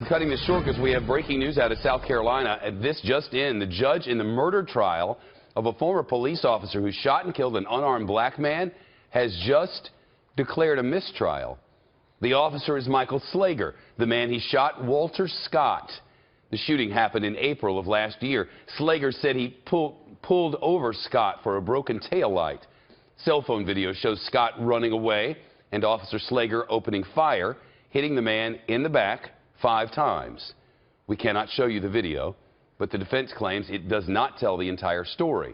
cutting this short because we have breaking news out of South Carolina. This just in, the judge in the murder trial of a former police officer who shot and killed an unarmed black man has just declared a mistrial. The officer is Michael Slager, the man he shot, Walter Scott. The shooting happened in April of last year. Slager said he pulled over Scott for a broken taillight. Cell phone video shows Scott running away and Officer Slager opening fire, hitting the man in the back 5 times. We cannot show you the video, but the defense claims it does not tell the entire story.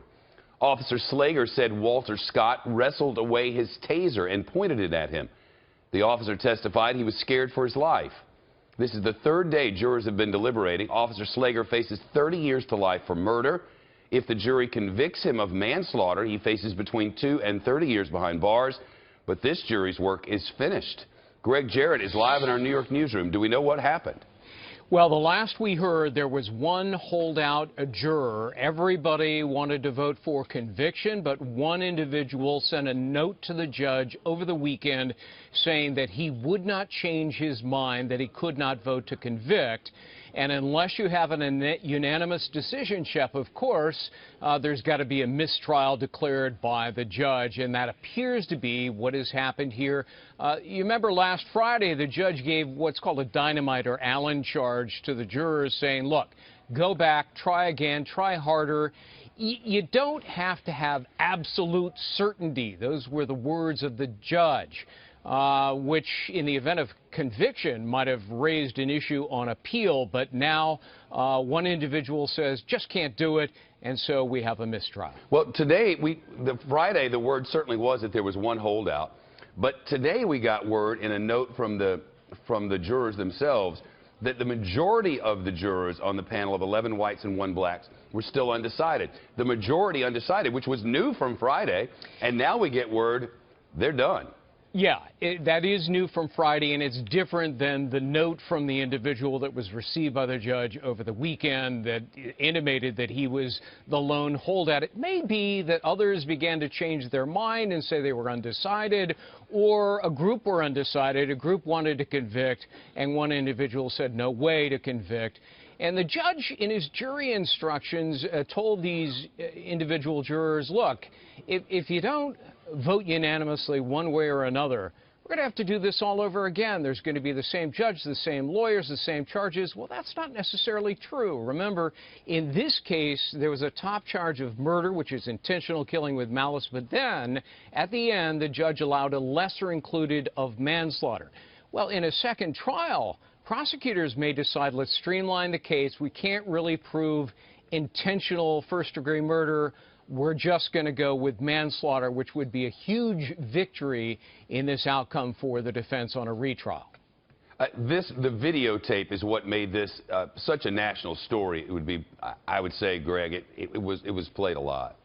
Officer Slager said Walter Scott wrestled away his taser and pointed it at him. The officer testified he was scared for his life. This is the 3rd day jurors have been deliberating. Officer Slager faces 30 years to life for murder. If the jury convicts him of manslaughter, he faces between 2 and 30 years behind bars. But this jury's work is finished. Greg Jarrett is live in our New York newsroom. Do we know what happened? Well, the last we heard, there was one holdout juror. Everybody wanted to vote for conviction, but one individual sent a note to the judge over the weekend saying that he would not change his mind, that he could not vote to convict. And unless you have an unanimous decision, Shep, of course, there's got to be a mistrial declared by the judge, and that appears to be what has happened here. You remember last Friday, the judge gave what's called a dynamite or Allen charge to the jurors, saying, look, go back, try again, try harder. You don't have to have absolute certainty. Those were the words of the judge. Which, in the event of conviction, might have raised an issue on appeal, but now one individual says, just can't do it, and so we have a mistrial. Well, today, Friday, the word certainly was that there was one holdout, but today we got word in a note from the jurors themselves that the majority of the jurors on the panel of 11 whites and 1 blacks were still undecided. The majority undecided, which was new from Friday, and now we get word they're done. Yeah, that is new from Friday, and it's different than the note from the individual that was received by the judge over the weekend that intimated that he was the lone holdout. It may be that others began to change their mind and say they were undecided, or a group were undecided, a group wanted to convict, and one individual said no way to convict. And the judge, in his jury instructions, told these individual jurors, look, if you don't vote unanimously one way or another, we're going to have to do this all over again. There's going to be the same judge, the same lawyers, the same charges. Well, that's not necessarily true. Remember, in this case, there was a top charge of murder, which is intentional killing with malice, but then, at the end, the judge allowed a lesser included of manslaughter. Well, in a second trial, prosecutors may decide, let's streamline the case. We can't really prove intentional first-degree murder. We're just going to go with manslaughter, which would be a huge victory in this outcome for the defense on a retrial. The videotape is what made this such a national story. It would be, I would say, Greg, it was played a lot.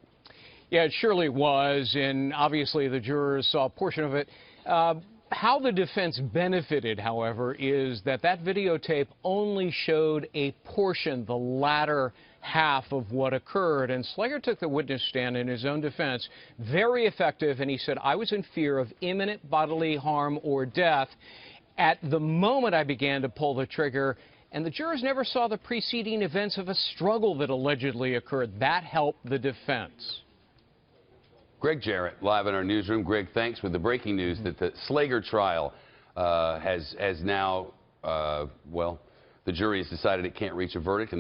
Yeah, it surely was, and obviously the jurors saw a portion of it. How the defense benefited, however, is that videotape only showed a portion, the latter half of what occurred. And Slager took the witness stand in his own defense, very effective, and he said, I was in fear of imminent bodily harm or death at the moment I began to pull the trigger. And the jurors never saw the preceding events of a struggle that allegedly occurred. That helped the defense. Greg Jarrett, live in our newsroom. Greg, thanks for the breaking news that the Slager trial has now, well, the jury has decided it can't reach a verdict. And